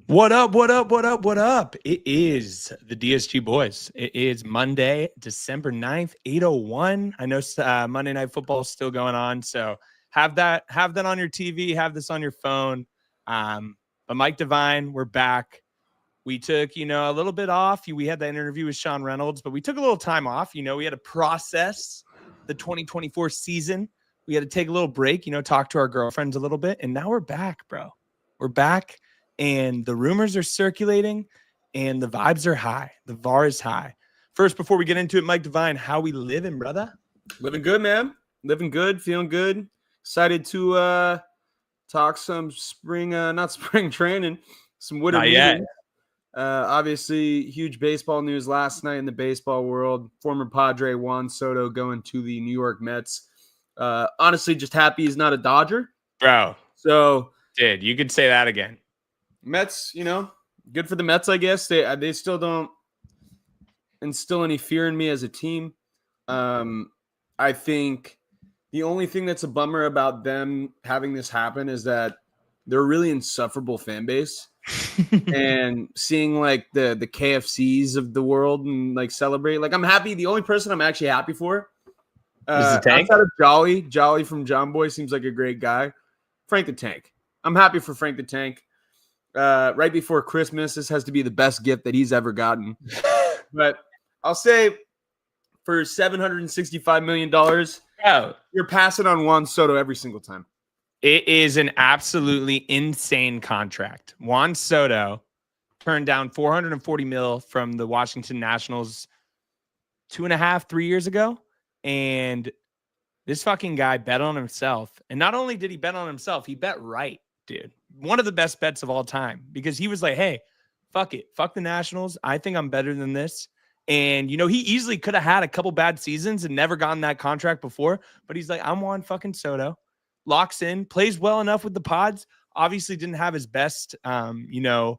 What up, what up, what up, what up? It is the DSG Boys. It is Monday, December 9th, 8:01. I know Monday Night Football is still going on, so have that on your TV, have this on your phone. But Mike Devine, we're back. We took, a little bit off. We had that interview with Sean Reynolds, but we took a little time off. We had to process the 2024 season. We had to take a little break, talk to our girlfriends a little bit, and now we're back, bro. We're back. And the rumors are circulating and the vibes are high. The VAR is high. First, before we get into it, Mike Devine, how we living, brother? Living good, man. Living good, feeling good. Excited to talk some not spring training, some winter meetings. Obviously, huge baseball news last night in the baseball world. Former Padre Juan Soto going to the New York Mets. Honestly, just happy he's not a Dodger. Bro. So, dude, you could say that again. Mets, good for the Mets, I guess. They still don't instill any fear in me as a team. I think the only thing that's a bummer about them having this happen is that they're a really insufferable fan base. And seeing like the KFCs of the world and like celebrate. Like I'm happy. The only person I'm actually happy for outside of Jolly from John Boy seems like a great guy. Frank the Tank. I'm happy for Frank the Tank. Right before Christmas, this has to be the best gift that he's ever gotten. But I'll say for $765 million, you're passing on Juan Soto every single time. It is an absolutely insane contract. Juan Soto turned down $440 million from the Washington Nationals 2.5, 3 years ago. And this fucking guy bet on himself. And not only did he bet on himself, he bet right, dude. One of the best bets of all time, because he was like, hey, fuck it. Fuck the Nationals. I think I'm better than this. And, he easily could have had a couple bad seasons and never gotten that contract before. But he's like, I'm Juan fucking Soto. Locks in, plays well enough with the Pods. Obviously didn't have his best, didn't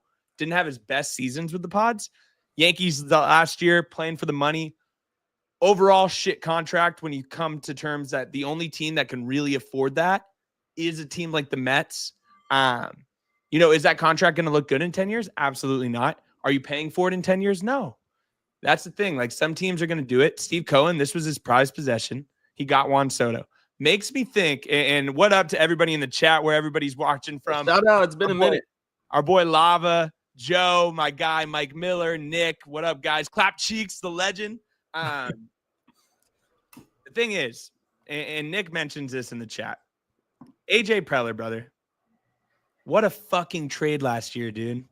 have his best seasons with the Pods. Yankees the last year playing for the money. Overall shit contract when you come to terms that the only team that can really afford that is a team like the Mets. Is that contract going to look good in 10 years? Absolutely not. Are you paying for it in 10 years? No. That's the thing. Like some teams are going to do it. Steve Cohen, this was his prized possession. He got Juan Soto. Makes me think, and what up to everybody in the chat where everybody's watching from. Shout out. It's been a minute. Our boy Lava, Joe, my guy, Mike Miller, Nick. What up, guys? Clap cheeks, the legend. The thing is, and Nick mentions this in the chat, AJ Preller, brother. What a fucking trade last year, dude.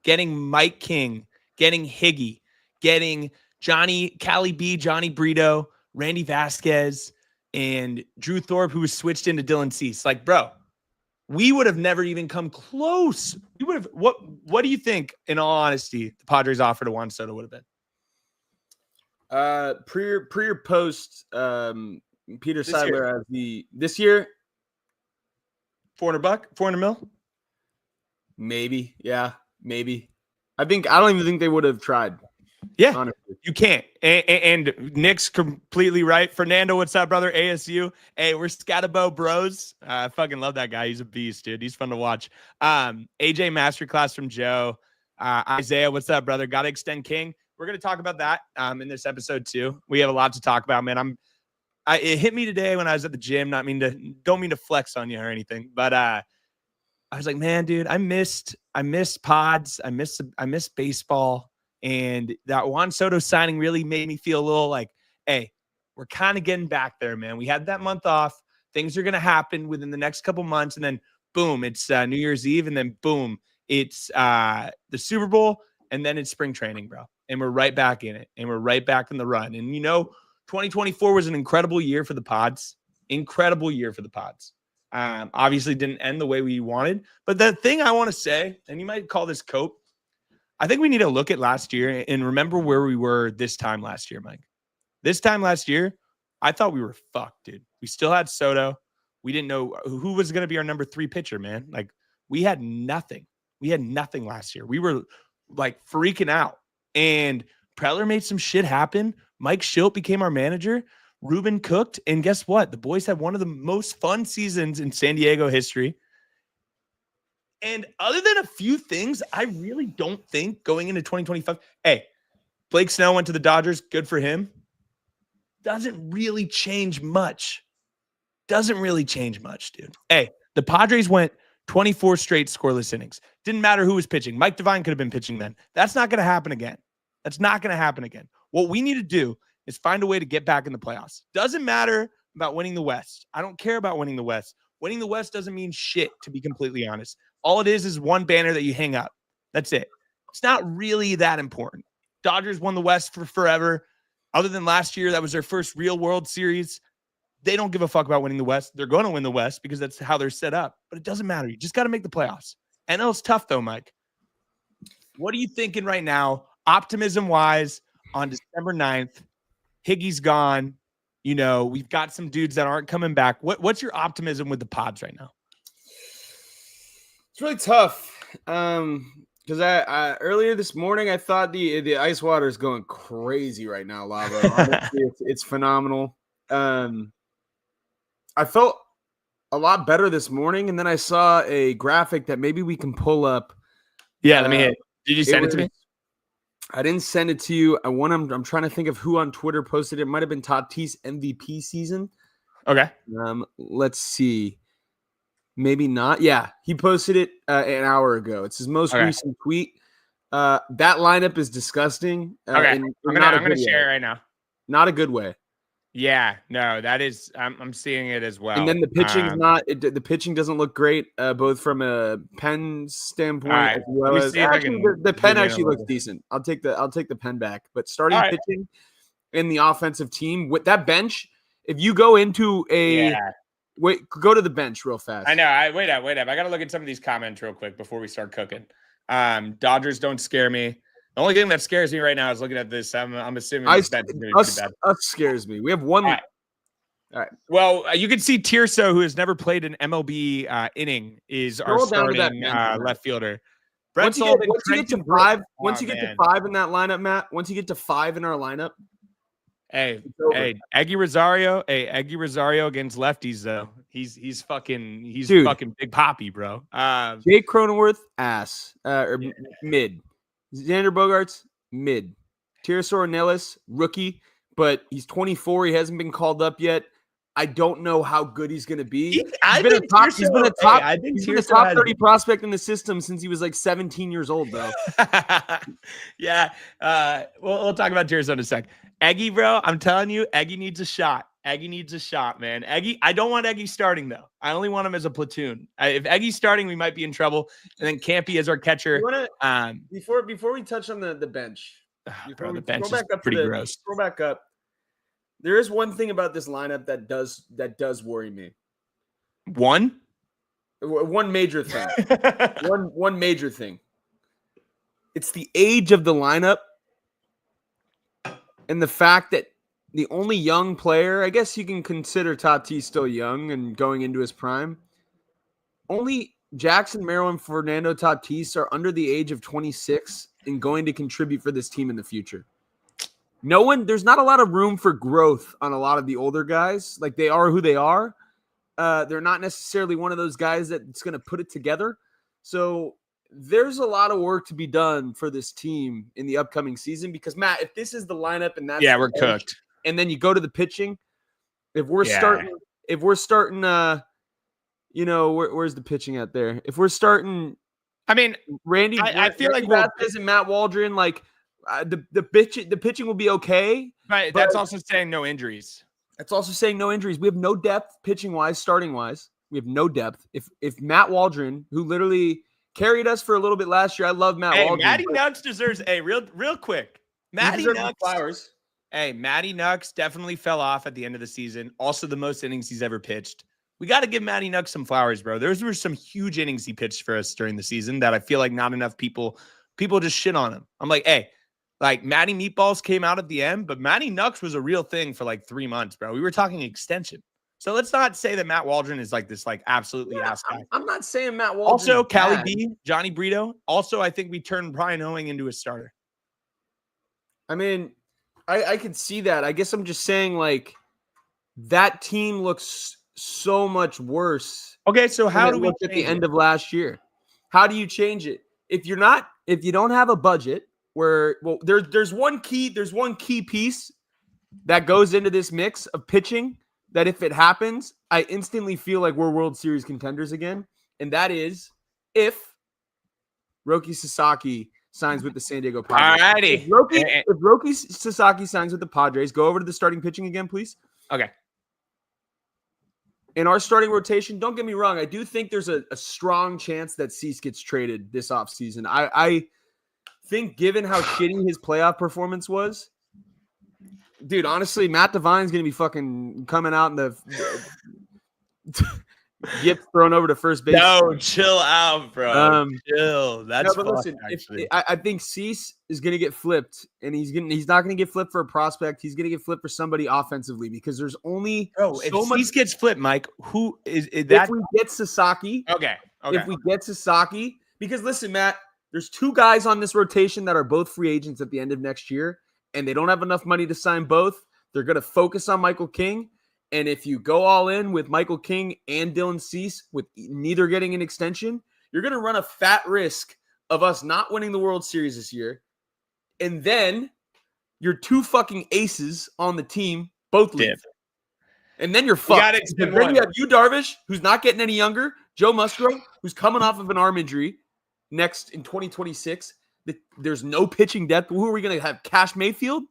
Getting Mike King, getting Higgy, getting Cali B, Johnny Brito, Randy Vasquez, and Drew Thorpe, who was switched into Dylan Cease. Like, bro, we would have never even come close. We would have. What do you think, in all honesty, the Padres offer to Juan Soto would have been? Pre or post Peter Seidler as this year? $400 million? Maybe. Yeah, maybe. I don't even think they would have tried. Yeah, honestly. You can't. And Nick's completely right. Fernando, what's up, brother? ASU. Hey, we're Scatabo bros. I fucking love that guy. He's a beast, dude. He's fun to watch. AJ Masterclass from Joe. Isaiah, what's up, brother? Got to extend King. We're going to talk about that in this episode too. We have a lot to talk about, man. It hit me today when I was at the gym. Don't mean to flex on you or anything, but I was like, man, dude, I missed pods. I miss baseball. And that Juan Soto signing really made me feel a little like, hey, we're kind of getting back there, man. We had that month off. Things are going to happen within the next couple months. And then, boom, it's New Year's Eve. And then, boom, it's the Super Bowl. And then it's spring training, bro. And we're right back in it. And we're right back in the run. And, 2024 was an incredible year for the Pods. Incredible year for the Pods. Obviously didn't end the way we wanted. But the thing I want to say, and you might call this cope, I think we need to look at last year and remember where we were this time last year, Mike. This time last year, I thought we were fucked, dude. We still had Soto. We didn't know who was going to be our number 3 pitcher, man. Like, we had nothing. We had nothing last year. We were, like, freaking out. And Preller made some shit happen. Mike Schilt became our manager. Ruben cooked. And guess what? The boys had one of the most fun seasons in San Diego history. And other than a few things, I really don't think going into 2025. Hey, Blake Snell went to the Dodgers. Good for him. Doesn't really change much. Doesn't really change much, dude. Hey, the Padres went 24 straight scoreless innings. Didn't matter who was pitching. Mike Devine could have been pitching then. That's not going to happen again. That's not going to happen again. What we need to do is find a way to get back in the playoffs. Doesn't matter about winning the West. I don't care about winning the West. Winning the West doesn't mean shit, to be completely honest. All it is one banner that you hang up. That's it. It's not really that important. Dodgers won the West for forever. Other than last year, that was their first real World Series. They don't give a fuck about winning the West. They're going to win the West because that's how they're set up. But it doesn't matter. You just got to make the playoffs. NL's tough, though, Mike. What are you thinking right now, optimism-wise, on December 9th? Higgy's gone. You know, we've got some dudes that aren't coming back. What's your optimism with the Pods right now? It's really tough. Because I earlier this morning, I thought the ice water is going crazy right now, Lava. Honestly, it's phenomenal. I felt a lot better this morning, and then I saw a graphic that maybe we can pull up. Yeah, let me hit. Did you send it to me? I didn't send it to you. I'm trying to think of who on Twitter posted it. It might have been Tatis MVP season. Okay. Let's see. Maybe not. Yeah, he posted it an hour ago. It's his most recent tweet. That lineup is disgusting. Okay, I'm gonna share it right now. Not a good way. Yeah, no, that is. I'm seeing it as well. And then the pitching's the pitching doesn't look great, both from a pen standpoint as well as the pen actually looks decent. I'll take the pen back. But starting pitching in the offensive team with that bench, if you go into go to the bench real fast. I know. Wait up. I got to look at some of these comments real quick before we start cooking. Dodgers don't scare me. The only thing that scares me right now is looking at this. I'm assuming us scares me. We have one. All right. Well, you can see Tirso, who has never played an MLB inning, is our starting left fielder. Once you get to 5 in that lineup, Matt. Once you get to 5 in our lineup. Hey, Eggy Rosario against lefties though. He's fucking Big Poppy, bro. Jake Cronenworth, ass or mid. Xander Bogaerts, mid. Tirso Nellis, rookie, but he's 24. He hasn't been called up yet. I don't know how good he's going to be. He's been a top 30 prospect in the system since he was like 17 years old, bro. Yeah. We'll talk about Tirso in a sec. Eggy, bro, I'm telling you, Eggy needs a shot. Eggy needs a shot, man. Eggy, I don't want Eggy starting, though. I only want him as a platoon. If Eggy's starting, we might be in trouble. And then Campy as our catcher. Before we touch on the bench. Bro, the bench is pretty gross. Scroll back up. There is one thing about this lineup that does worry me. One major thing. one major thing. It's the age of the lineup and the fact that the only young player, I guess you can consider Tatis still young and going into his prime. Only Jackson Merrill and Fernando Tatis are under the age of 26 and going to contribute for this team in the future. There's not a lot of room for growth on a lot of the older guys. Like, they are who they are. They're not necessarily one of those guys that's going to put it together. So there's a lot of work to be done for this team in the upcoming season because, Matt, if this is the lineup and that's we're cooked. And then you go to the pitching, if we're starting, where's the pitching at there? If we're starting, I mean, Randy, I feel Randy like Vasquez and Matt Waldron, like the pitching will be okay. Right. That's also saying no injuries. That's also saying no injuries. We have no depth pitching wise, starting wise. We have no depth. If Matt Waldron, who literally carried us for a little bit last year, I love Matt Waldron. Matty Nux deserves real quick. Matty Nux flowers. Hey, Matty Nux definitely fell off at the end of the season. Also, the most innings he's ever pitched. We got to give Matty Nux some flowers, bro. Those were some huge innings he pitched for us during the season that I feel like not enough people just shit on him. I'm like, hey, like Matty Meatballs came out at the end, but Matty Nux was a real thing for like 3 months, bro. We were talking extension. So let's not say that Matt Waldron is like this, like absolutely ass guy. I'm not saying Matt Waldron. Also, Cali B, Johnny Brito. Also, I think we turned Brian Owing into a starter. I mean, I could see that. I guess I'm just saying, like, that team looks so much worse. Okay, so how do we look at the end of last year? How do you change it? If you don't have a budget there's one key piece that goes into this mix of pitching that if it happens, I instantly feel like we're World Series contenders again. And that is if Roki Sasaki signs with the San Diego Padres. Alrighty. If Roki Sasaki signs with the Padres, go over to the starting pitching again, please. Okay. In our starting rotation, don't get me wrong, I do think there's a strong chance that Cease gets traded this offseason. I think given how shitty his playoff performance was, dude, honestly, Matt Devine's going to be fucking coming out in the gets thrown over to first base. No, chill out, bro. Chill. That's no, but listen, I think Cease is going to get flipped, and he's not going to get flipped for a prospect. He's going to get flipped for somebody offensively because there's only if Cease gets flipped, Mike, who is that? If we get Sasaki, okay. If we get Sasaki, because listen, Matt, there's two guys on this rotation that are both free agents at the end of next year, and they don't have enough money to sign both. They're going to focus on Michael King. And if you go all in with Michael King and Dylan Cease with neither getting an extension, you're going to run a fat risk of us not winning the World Series this year. And then your two fucking aces on the team both leave. And then you're fucked. Then you have Yu Darvish, who's not getting any younger, Joe Musgrove, who's coming off of an arm injury next in 2026. There's no pitching depth. Who are we going to have? Cash Mayfield?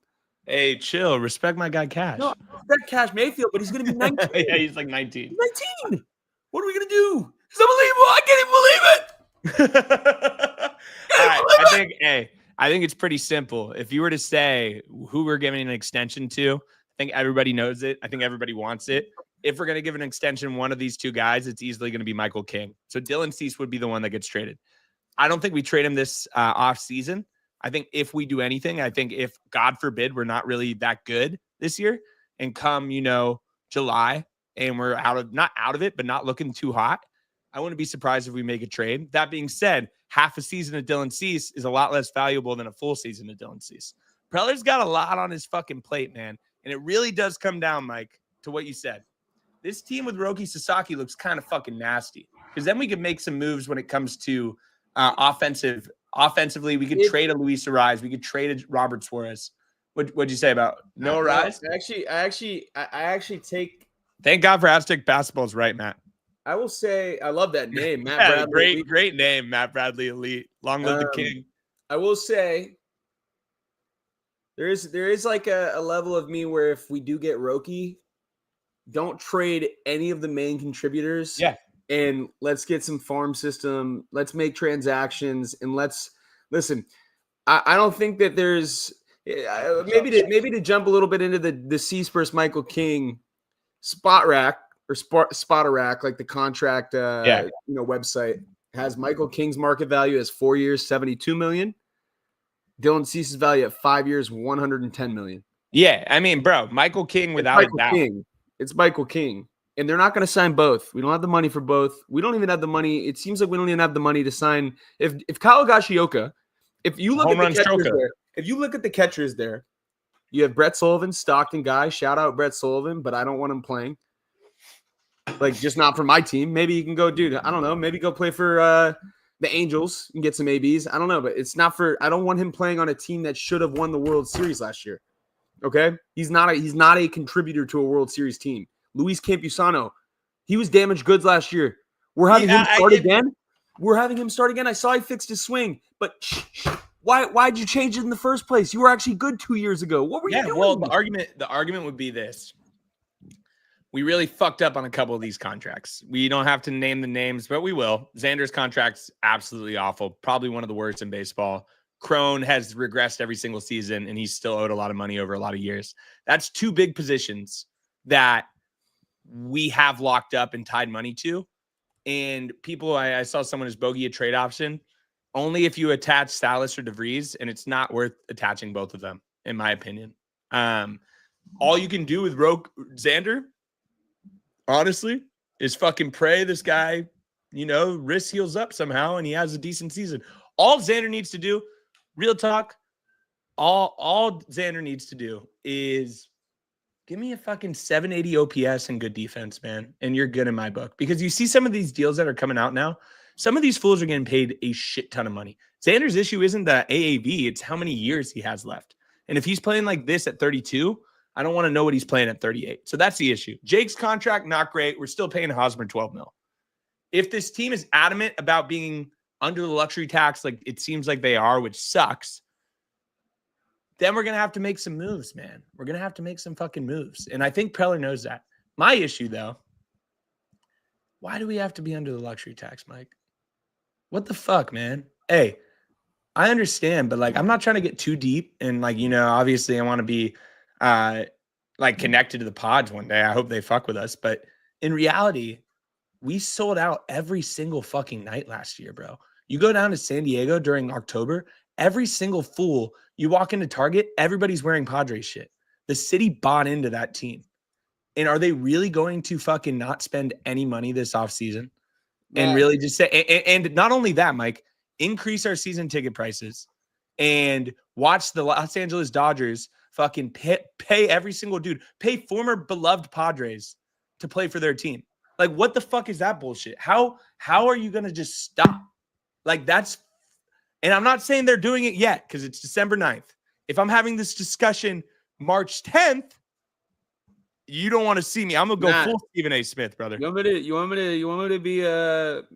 Hey, chill. Respect my guy, Cash. No, I respect Cash Mayfield, but he's going to be 19. Yeah, he's like 19. He's 19. What are we going to do? It's unbelievable. I can't even believe it. All right, I think it's pretty simple. If you were to say who we're giving an extension to, I think everybody knows it. I think everybody wants it. If we're going to give an extension one of these two guys, it's easily going to be Michael King. So Dylan Cease would be the one that gets traded. I don't think we trade him this off season. I think if we do anything, I think if, God forbid, we're not really that good this year and come, July and we're not out of it, but not looking too hot, I wouldn't be surprised if we make a trade. That being said, half a season of Dylan Cease is a lot less valuable than a full season of Dylan Cease. Preller's got a lot on his fucking plate, man. And it really does come down, Mike, to what you said. This team with Roki Sasaki looks kind of fucking nasty because then we could make some moves when it comes to offensively. We could trade a Luis Arraez. We could trade a Robert Suarez. What'd you say about no Arraez? I actually take. Thank God for Aztec basketball's right, Matt. I will say I love that name, Matt Bradley. Great name, Matt Bradley Elite. Long live the king. I will say there is like a level of me where if we do get Roki, don't trade any of the main contributors. Yeah. And let's get some farm system. Let's make transactions and let's listen. I don't think that there's maybe to jump a little bit into the Cease versus Michael King spot rack or spotter rack, like the contract website has Michael King's market value as 4 years, $72 million. Dylan Cease's value at 5 years, $110 million. Yeah, I mean, bro, Michael King without a doubt. It's Michael King. And they're not going to sign both. We don't have the money for both. We don't even have the money. It seems like we don't even have the money to sign. If Kyle Gashioka, if you look at the catchers there, you have Brett Sullivan, Stockton guy. Shout out Brett Sullivan, but I don't want him playing. Like, just not for my team. Maybe you can go, dude. I don't know. Maybe go play for the Angels and get some ABs. I don't know, but it's not for. I don't want him playing on a team that should have won the World Series last year. Okay, he's not a contributor to a World Series team. Luis Campusano, he was damaged goods last year. We're having him start again. We're having him start again. I saw he fixed his swing, but why'd you change it in the first place? You were actually good 2 years ago. What were you doing? Well, the argument would be this. We really fucked up on a couple of these contracts. We don't have to name the names, but we will. Xander's contract's absolutely awful. Probably one of the worst in baseball. Crone has regressed every single season, and he's still owed a lot of money over a lot of years. That's two big positions that we have locked up and tied money to. And people, I saw someone as bogey a trade option only if you attach Salas or DeVries, and it's not worth attaching both of them, in my opinion. All you can do with Xander, honestly, is fucking pray this guy, wrist heals up somehow and he has a decent season. All Xander needs to do, real talk, all Xander needs to do is give me a fucking 780 OPS and good defense, man. And you're good in my book. Because you see some of these deals that are coming out now. Some of these fools are getting paid a shit ton of money. Xander's issue isn't the AAV, it's how many years he has left. And if he's playing like this at 32, I don't want to know what he's playing at 38. So that's the issue. Jake's contract, not great. We're still paying Hosmer 12 mil. If this team is adamant about being under the luxury tax, like it seems like they are, which sucks, then we're going to have to make some moves, man. We're going to have to make some fucking moves. And I think Preller knows that. My issue, though, why do we have to be under the luxury tax, Mike? What the fuck, man? Hey, I understand, but like, I'm not trying to get too deep. And like, obviously I want to be like connected to the pods one day. I hope they fuck with us. But in reality, we sold out every single fucking night last year, bro. You go down to San Diego during October, every single fool, you walk into Target, everybody's wearing Padres shit. The city bought into that team. And are they really going to fucking not spend any money this offseason? And really just say, and not only that, Mike, increase our season ticket prices and watch the Los Angeles Dodgers fucking pay every single dude, pay former beloved Padres to play for their team. Like, what the fuck is that bullshit? How are you going to just stop? Like, that's, and I'm not saying they're doing it yet because it's December 9th. If I'm having this discussion March 10th, you don't want to see me. I'm going to go full Stephen A. Smith, brother. You want me to be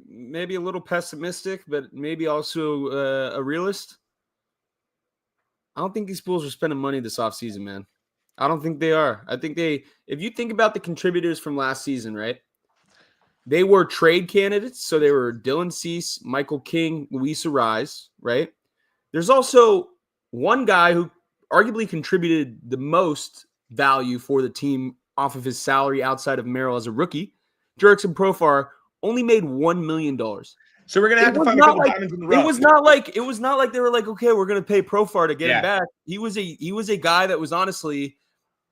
maybe a little pessimistic, but maybe also a realist? I don't think these fools are spending money this offseason, man. I don't think they are. I think if you think about the contributors from last season, right? They were trade candidates. So they were Dylan Cease, Michael King, Luis Arraez, right? There's also one guy who arguably contributed the most value for the team off of his salary outside of Merrill as a rookie. Jurickson Profar only made $1 million. So we're gonna have to find a couple diamonds in the rough. It was not like they were like, okay, we're gonna pay Profar to get him back. He was a guy that was honestly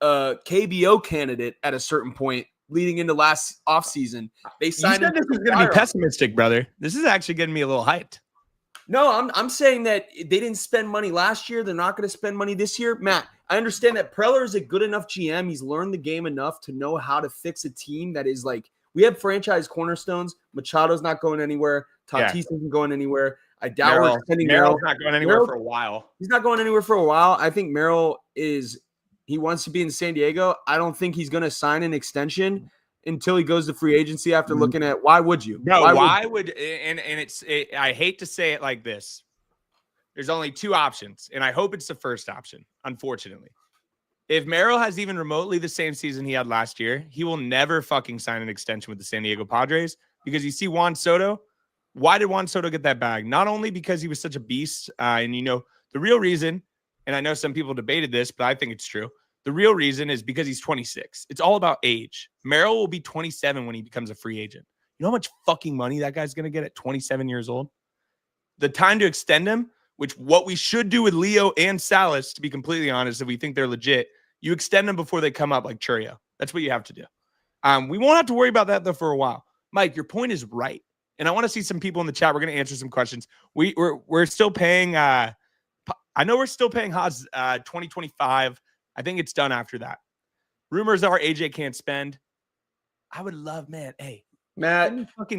a KBO candidate at a certain point leading into last offseason. They signed him. This is gonna be pessimistic, brother. This is actually getting me a little hyped. No, I'm saying that they didn't spend money last year. They're not going to spend money this year. Matt, I understand that Preller is a good enough GM. He's learned the game enough to know how to fix a team that is like, we have franchise cornerstones. Machado's not going anywhere. Tatis isn't going anywhere. I doubt we're extending Merrill's not going anywhere for a while. He's not going anywhere for a while. I think Merrill he wants to be in San Diego. I don't think he's going to sign an extension until he goes to free agency after looking at why would you? No, why would I hate to say it like this. There's only two options, and I hope it's the first option, unfortunately. If Merrill has even remotely the same season he had last year, he will never fucking sign an extension with the San Diego Padres because you see Juan Soto. Why did Juan Soto get that bag? Not only because he was such a beast, and the real reason, and I know some people debated this, but I think it's true. The real reason is because he's 26. It's all about age. Merrill will be 27 when he becomes a free agent. You know how much fucking money that guy's going to get at 27 years old? The time to extend him, which what we should do with Leo and Salas, to be completely honest, if we think they're legit, you extend them before they come up like Churio. That's what you have to do. We won't have to worry about that, though, for a while. Mike, your point is right. And I want to see some people in the chat. We're going to answer some questions. We're still paying I know we're still paying Haas 2025. I think it's done after that. Rumors are AJ can't spend. I would love, man. Hey, Matt,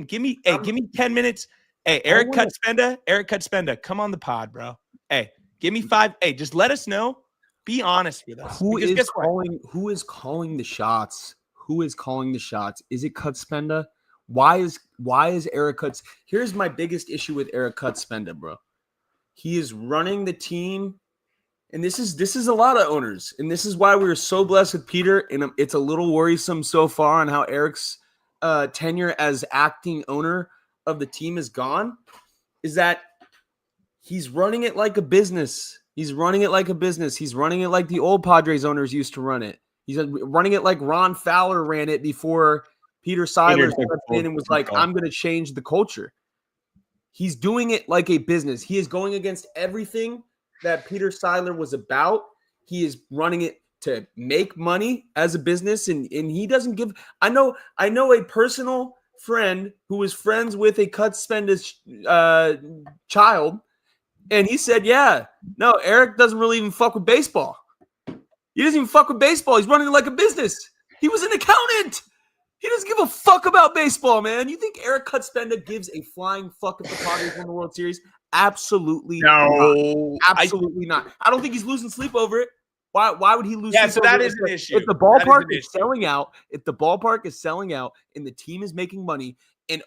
give me 10 minutes. Hey, Eric Cutspenda, come on the pod, bro. Hey, give me 5. Hey, just let us know. Be honest with us. Who is calling the shots? Who is calling the shots? Is it Cutspenda? Why is Eric Cuts? Here's my biggest issue with Eric Cutspenda, bro. He is running the team. And this is a lot of owners. And this is why we were so blessed with Peter. And it's a little worrisome so far on how Eric's tenure as acting owner of the team is gone, is that he's running it like a business. He's running it like the old Padres owners used to run it. He's running it like Ron Fowler ran it before Peter Siler stepped in and was like, I'm going to change the culture. He's doing it like a business. He is going against everything that Peter Siler was about. He is running it to make money as a business, and he doesn't give. I know a personal friend who was friends with a Cutspenda child, and he said, "Yeah, no, Eric doesn't really even fuck with baseball. He doesn't even fuck with baseball. He's running it like a business. He was an accountant. He doesn't give a fuck about baseball, man. You think Eric Hutspenda gives a flying fuck if the Padres win the World Series? Absolutely No. not. Absolutely not. I don't think he's losing sleep over it. Why would he lose? Yeah, sleep so over that it? is an issue. If the ballpark That is an is selling out, and the team is making money, and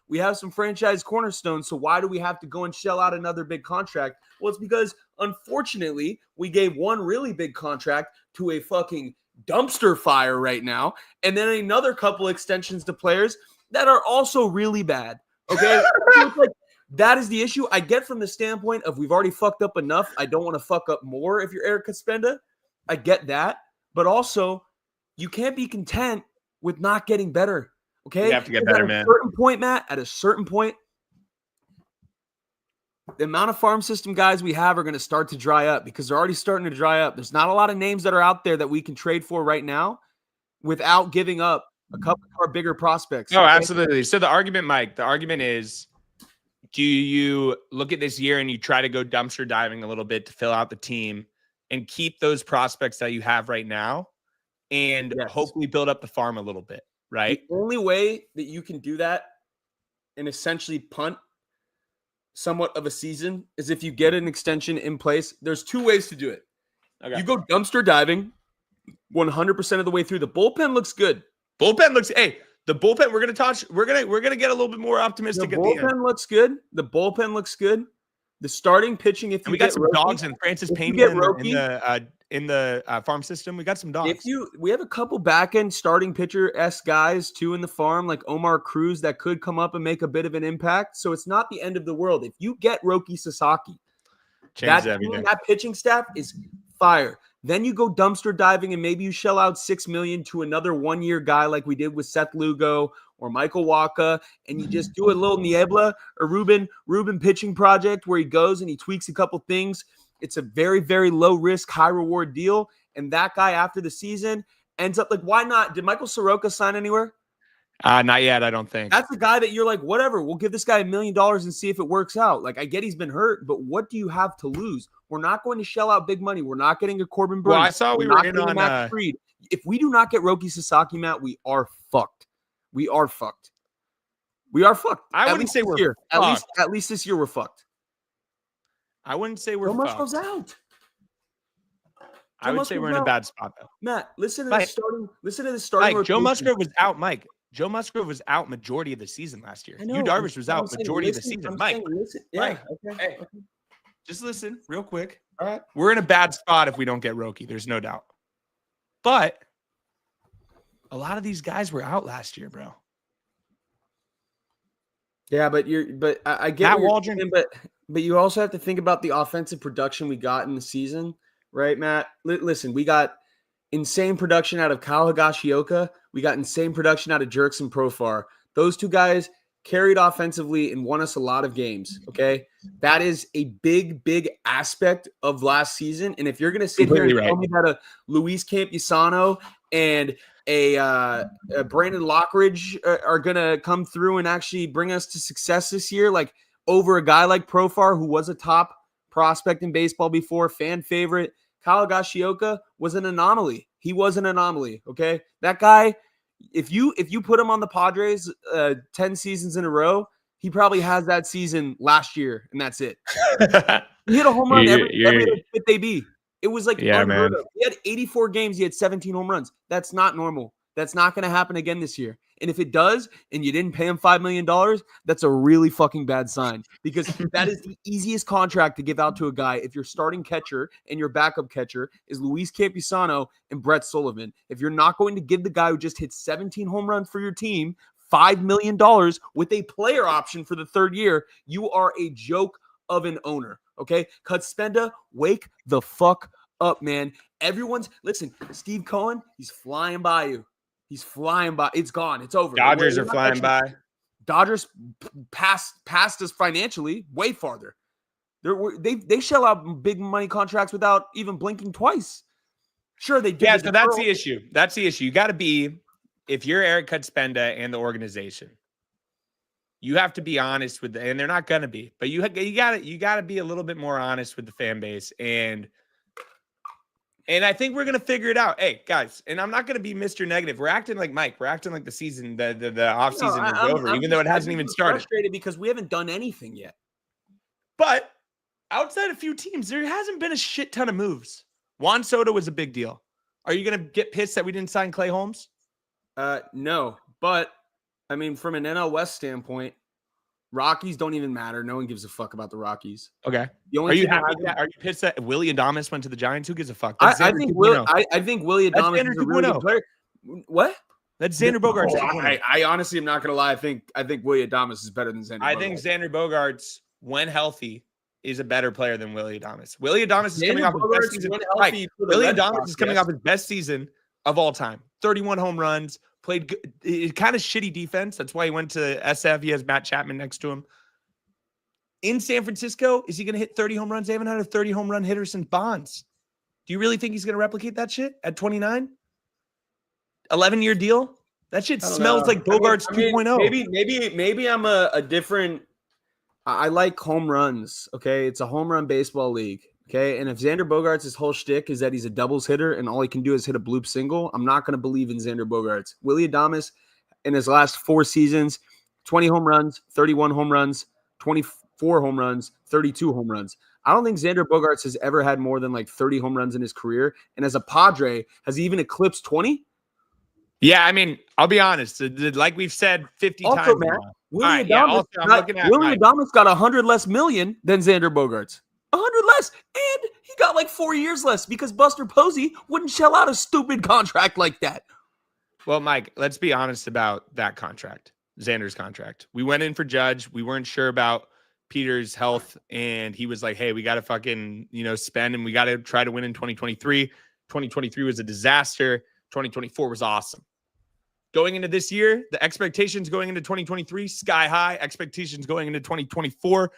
we have some franchise cornerstones, so why do we have to go and shell out another big contract? Well, it's because unfortunately we gave one really big contract to a fucking dumpster fire right now, and then another couple extensions to players that are also really bad. Okay, so it's like, that is the issue. I get from the standpoint of we've already fucked up enough. I don't want to fuck up more if you're Eric Hutspenda. I get that. But also, you can't be content with not getting better. Okay? You have to get better, man. At a certain point, Matt, at a certain point, the amount of farm system guys we have are going to start to dry up because they're already starting to dry up. There's not a lot of names that are out there that we can trade for right now without giving up a couple of our bigger prospects. No, absolutely. So the argument, Mike, is, do you look at this year and you try to go dumpster diving a little bit to fill out the team and keep those prospects that you have right now and hopefully build up the farm a little bit, right? The only way that you can do that and essentially punt somewhat of a season is if you get an extension in place. There's two ways to do it. Okay. You go dumpster diving 100% of the way through. The bullpen looks good. The bullpen, we're gonna get a little bit more optimistic. The bullpen looks good. The bullpen looks good. The starting pitching, if you we got some dogs and Francis Pena in the farm system, we got some dogs. We have a couple back end starting pitcher-esque guys too in the farm, like Omar Cruz, that could come up and make a bit of an impact. So it's not the end of the world if you get Roki Sasaki. That pitching staff is fire. Then you go dumpster diving and maybe you shell out $6 million to another 1-year guy like we did with Seth Lugo or Michael Wacha, and you just do a little Niebla or Ruben pitching project where he goes and he tweaks a couple things. It's a very, very low risk, high reward deal. And that guy after the season ends up like, why not? Did Michael Soroka sign anywhere? Not yet, I don't think. That's the guy that you're like, whatever, we'll give this guy $1 million and see if it works out. Like, I get he's been hurt, but what do you have to lose? We're not going to shell out big money. We're not getting a Corbin Burns. Well, I saw we were in on Matt Fried. If we do not get Roki Sasaki, Matt, we are fucked. We are fucked. I wouldn't say we're fucked. At least this year we're fucked. I wouldn't say we're fucked. Joe Musgrove's out. I would say we're in a bad spot though. Matt, listen to the starting. Mike, Joe Musgrove was out, Mike. Joe Musgrove was out majority of the season last year. Yu Darvish was out majority of the season. Mike, just listen real quick. All right. We're in a bad spot if we don't get Roki. There's no doubt. But a lot of these guys were out last year, bro. Yeah, but I get Matt Waldron, but you also have to think about the offensive production we got in the season, right, Matt? Listen, we got insane production out of Kyle Higashioka. We got insane production out of Jerks and Profar. Those two guys carried offensively and won us a lot of games, okay? That is a big, big aspect of last season. And if you're going to sit here and tell me that a Luis Campusano and a Brandon Lockridge are going to come through and actually bring us to success this year, like over a guy like Profar, who was a top prospect in baseball before, fan favorite, Kyle Higashioka was an anomaly. He was an anomaly, okay? That guy, if you put him on the Padres 10 seasons in a row, he probably has that season last year, and that's it. He hit a home run every fit they be. It was like unheard of. He had 84 games. He had 17 home runs. That's not normal. That's not going to happen again this year. And if it does, and you didn't pay him $5 million, that's a really fucking bad sign, because that is the easiest contract to give out to a guy if your starting catcher and your backup catcher is Luis Campusano and Brett Sullivan. If you're not going to give the guy who just hit 17 home runs for your team $5 million with a player option for the third year, you are a joke of an owner, okay? Hutspenda, wake the fuck up, man. Listen, Steve Cohen, he's flying by you. He's flying by. It's gone. It's over. Dodgers are flying by. Dodgers passed us financially way farther. They shell out big money contracts without even blinking twice. Sure, they do. Yeah, so that's the issue. That's the issue. You got to be, if you're Eric Hutspenda and the organization, you have to be honest with and they're not going to be, but you got to be a little bit more honest with the fan base and And I think we're gonna figure it out. Hey, guys, and I'm not gonna be Mr. Negative. We're acting like Mike. We're acting like the season, the off season is over, even though it hasn't even started. Frustrated because we haven't done anything yet. But outside a few teams, there hasn't been a shit ton of moves. Juan Soto was a big deal. Are you gonna get pissed that we didn't sign Clay Holmes? No, but I mean, from an NL West standpoint, Rockies don't even matter. No one gives a fuck about the Rockies. Okay. The Are only you team happy that, are you pissed that Willie Adames went to the Giants? Who gives a fuck? I think Willie Adames is a really good player. What? That's Xander Bogaerts. I honestly am not gonna lie. I think Willie Adames is better than Xander. I think Xander Bogaerts, when healthy, is a better player than Willie Adames. Willie Adames is coming off his best season. Willie Adames is coming off his best season of all time. 31 home runs. Played kind of shitty defense. That's why he went to SF. He has Matt Chapman next to him. In San Francisco, is he going to hit 30 home runs? They haven't had a 30 home run hitter since Bonds. Do you really think he's going to replicate that shit at 29? 11-year deal? That shit smells like Bogarts 2.0. Maybe I'm a different. I like home runs. Okay, it's a home run baseball league. Okay, and if Xander Bogaerts' whole shtick is that he's a doubles hitter and all he can do is hit a bloop single, I'm not going to believe in Xander Bogaerts. Willie Adames, in his last 4 seasons, 20 home runs, 31 home runs, 24 home runs, 32 home runs. I don't think Xander Bogaerts has ever had more than like 30 home runs in his career. And as a Padre, has he even eclipsed 20? Yeah, I mean, I'll be honest. Like we've said 50 times. Man, Willie Adames got 100 less million than Xander Bogaerts. 100 less. And he got like 4 years less because Buster Posey wouldn't shell out a stupid contract like that. Well, Mike, let's be honest about that contract, Xander's contract. We went in for Judge. We weren't sure about Peter's health. And he was like, hey, we got to fucking, spend and we got to try to win in 2023. 2023 was a disaster. 2024 was awesome. Going into this year, the expectations going into 2023, sky high. Expectations going into 2024,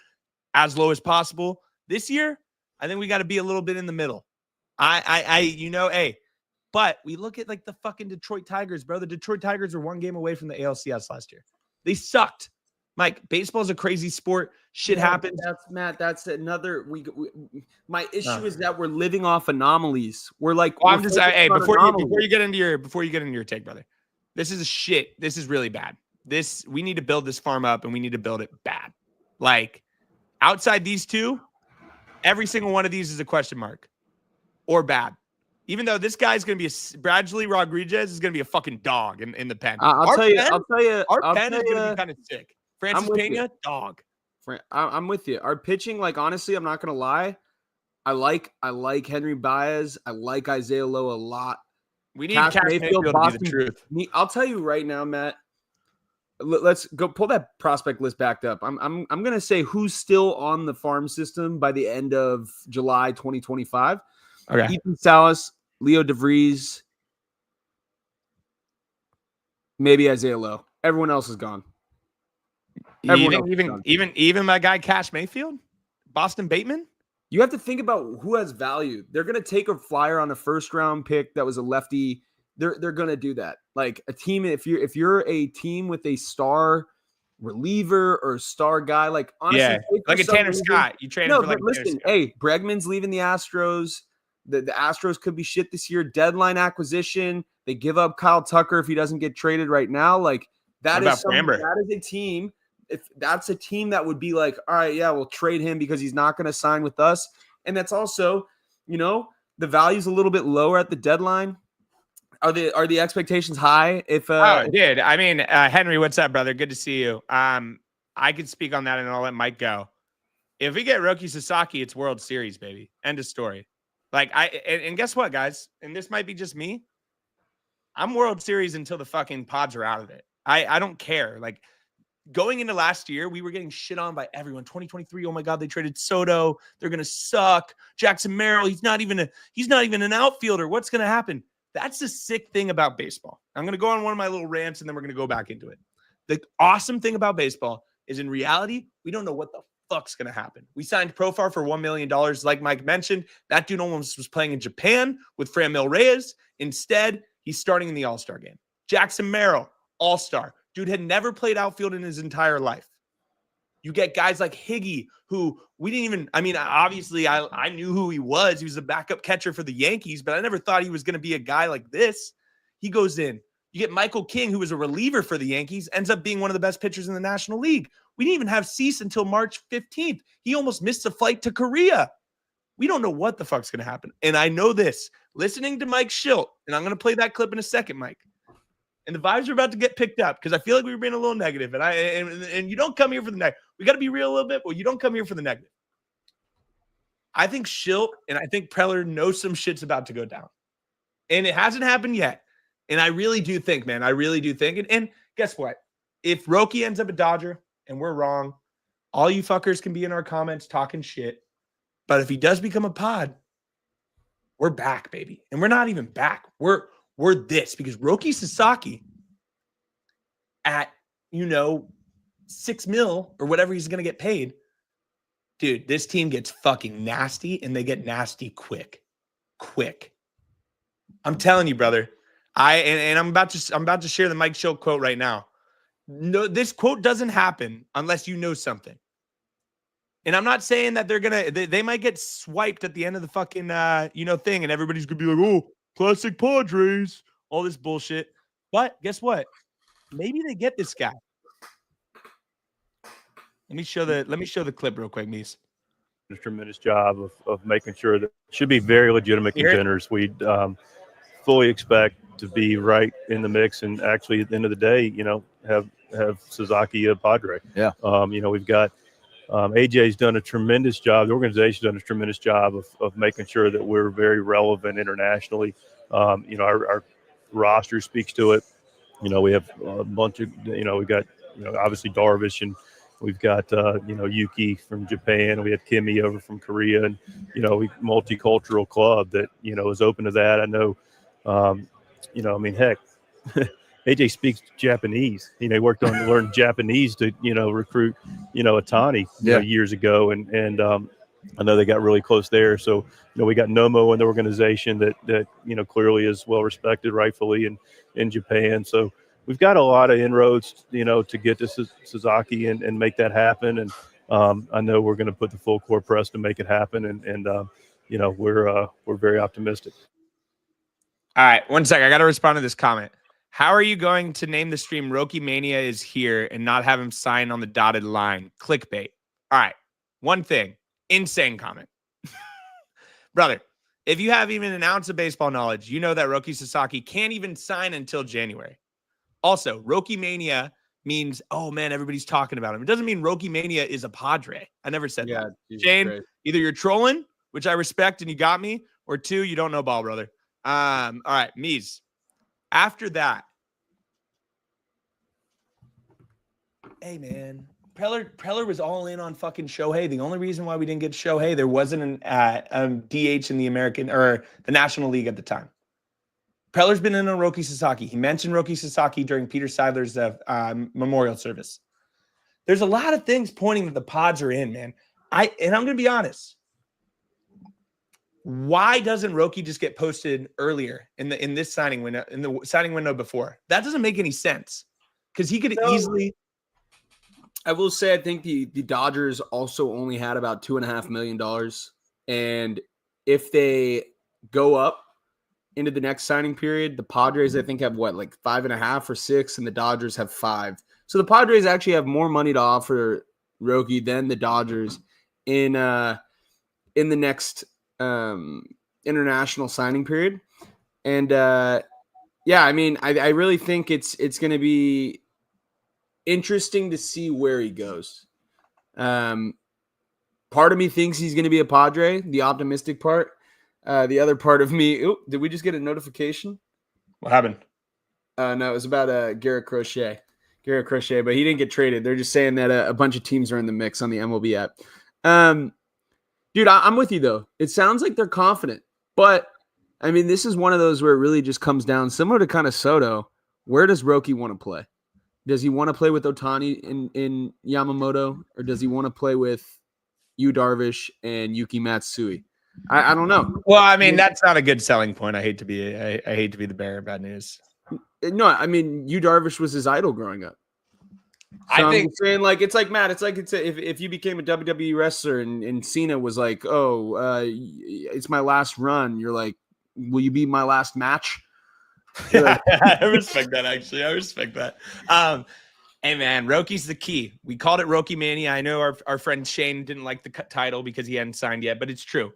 as low as possible. This year, I think we got to be a little bit in the middle. But we look at like the fucking Detroit Tigers, bro. The Detroit Tigers were 1 game away from the ALCS last year. They sucked. Mike, baseball is a crazy sport. Shit happens. That's another. My issue is that we're living off anomalies. We're like, I'm just before you get into your take, brother. This is shit. This is really bad. We need to build this farm up and we need to build it bad. Like outside these two, every single one of these is a question mark or bad. Even though this guy's going to be Bradley Rodriguez is going to be a fucking dog in the pen. I'll tell you. Our pen is going to be kind of sick. Francis Pena, dog. I'm with you. Our pitching, like honestly, I'm not going to lie. I like Henry Baez. I like Isaiah Lowe a lot. We need Cash Mayfield to be the truth. I'll tell you right now, Matt. Let's go pull that prospect list back up. I'm going to say who's still on the farm system by the end of July 2025. Okay. Ethan Salas, Leo DeVries, maybe Isaiah Lowe. Everyone else is gone. Even my guy Cash Mayfield, Boston Bateman. You have to think about who has value. They're going to take a flyer on a first-round pick that was a lefty. They're going to do that. Like a team, if you're a team with a star reliever or a star guy, like honestly, like a Tanner Scott, you trade him for like. Listen, hey, Bregman's leaving the Astros. The Astros could be shit this year. Deadline acquisition. They give up Kyle Tucker if he doesn't get traded right now. Like that is a team. If that's a team that would be like, all right, yeah, we'll trade him because he's not going to sign with us. And that's also, the value's a little bit lower at the deadline. Are the expectations high? Dude. I mean, Henry, what's up, brother? Good to see you. I could speak on that and I'll let Mike go. If we get Roki Sasaki, it's World Series, baby. End of story. Like and guess what, guys? And this might be just me. I'm World Series until the fucking Pods are out of it. I don't care. Like going into last year, we were getting shit on by everyone. 2023, oh my God, they traded Soto. They're gonna suck. Jackson Merrill, he's not even an outfielder. What's gonna happen? That's the sick thing about baseball. I'm gonna go on one of my little rants and then we're gonna go back into it. The awesome thing about baseball is in reality, we don't know what the fuck's gonna happen. We signed Profar for $1 million, like Mike mentioned. That dude almost was playing in Japan with Franmil Reyes. Instead, he's starting in the All-Star game. Jackson Merrill, All-Star. Dude had never played outfield in his entire life. You get guys like Higgy, who we didn't even, I mean, obviously I knew who he was. He was a backup catcher for the Yankees, but I never thought he was going to be a guy like this. He goes in. You get Michael King, who was a reliever for the Yankees, ends up being one of the best pitchers in the National League. We didn't even have Cease until March 15th. He almost missed a flight to Korea. We don't know what the fuck's going to happen. And I know this, listening to Mike Schilt, and I'm going to play that clip in a second, Mike. And the vibes are about to get picked up because I feel like we were being a little negative. And you don't come here for the negative. We got to be real a little bit, but you don't come here for the negative. I think Schilt and I think Preller know some shit's about to go down. And it hasn't happened yet. And I really do think, man, I really do think. And guess what? If Roki ends up a Dodger and we're wrong, all you fuckers can be in our comments talking shit. But if he does become a Pod, we're back, baby. And we're not even back. We're this because Roki Sasaki at, $6 million or whatever he's going to get paid. Dude, this team gets fucking nasty and they get nasty quick. I'm telling you, brother. I'm about to share the Mike Schilt quote right now. No, this quote doesn't happen unless you know something. And I'm not saying that they might get swiped at the end of the fucking thing and everybody's gonna be like, oh, classic Padres, all this bullshit. But guess what? Maybe they get this guy. Let me show the clip real quick, Mies. A tremendous job of making sure that should be very legitimate contenders. We fully expect to be right in the mix, and actually at the end of the day, have Sasaki a Padre. Yeah. We've got AJ's done a tremendous job. The organization's done a tremendous job of making sure that we're very relevant internationally. Our roster speaks to it. We have a bunch of, we've got, obviously Darvish, and we've got, Yuki from Japan. We had Kimmy over from Korea, and, multicultural club that, is open to that. I know, heck, AJ speaks Japanese. He worked on learning Japanese to, recruit, Atani years ago. And I know they got really close there. So, we got Nomo in the organization that clearly is well respected, rightfully, in Japan. So we've got a lot of inroads, to get to Sasaki and make that happen. And I know we're going to put the full court press to make it happen. And we're very optimistic. All right, one sec. I got to respond to this comment. How are you going to name the stream ROKI-MANIA is here and not have him sign on the dotted line? Clickbait. All right, one thing. Insane comment. Brother, if you have even an ounce of baseball knowledge, you know that Roki Sasaki can't even sign until January. Also, ROKI-MANIA means, oh, man, everybody's talking about him. It doesn't mean ROKI-MANIA is a Padre. I never said that. Shane, Christ. Either you're trolling, which I respect and you got me, or two, you don't know ball, brother. All right, Mies. After that, hey, man, Preller was all in on fucking Shohei. The only reason why we didn't get Shohei, there wasn't an DH in the American or the National League at the time. Preller's been in on Roki Sasaki. He mentioned Roki Sasaki during Peter Seidler's memorial service. There's a lot of things pointing that the Pods are in, man. I'm going to be honest. Why doesn't Roki just get posted earlier in this signing window, in the signing window before? That doesn't make any sense because he could easily. I will say, I think the Dodgers also only had about $2.5 million. And if they go up into the next signing period, the Padres, I think, have like 5.5 or 6, and the Dodgers have 5. So the Padres actually have more money to offer Roki than the Dodgers in the next international signing period. And I really think it's going to be interesting to see where he goes. Part of me thinks he's going to be a Padre, the optimistic part. The other part of me, did we just get a notification? What happened? No, it was about Garrett Crochet, but he didn't get traded. They're just saying that a bunch of teams are in the mix on the MLB app. Dude, I'm with you, though. It sounds like they're confident. But, I mean, this is one of those where it really just comes down, similar to kind of Soto, where does Roki want to play? Does he want to play with Otani in Yamamoto, or does he want to play with Yu Darvish and Yuki Matsui? I don't know. Well, I mean, that's not a good selling point. I hate to be the bearer of bad news. No, I mean, Yu Darvish was his idol growing up. So I'm just saying, like, it's like Matt. It's like if you became a WWE wrestler and Cena was like, "Oh, it's my last run." You're like, "Will you be my last match?" Like, I respect that. Actually, I respect that. Hey man, Roki's the key. We called it ROKI-MANIA. I know our friend Shane didn't like the title because he hadn't signed yet, but it's true.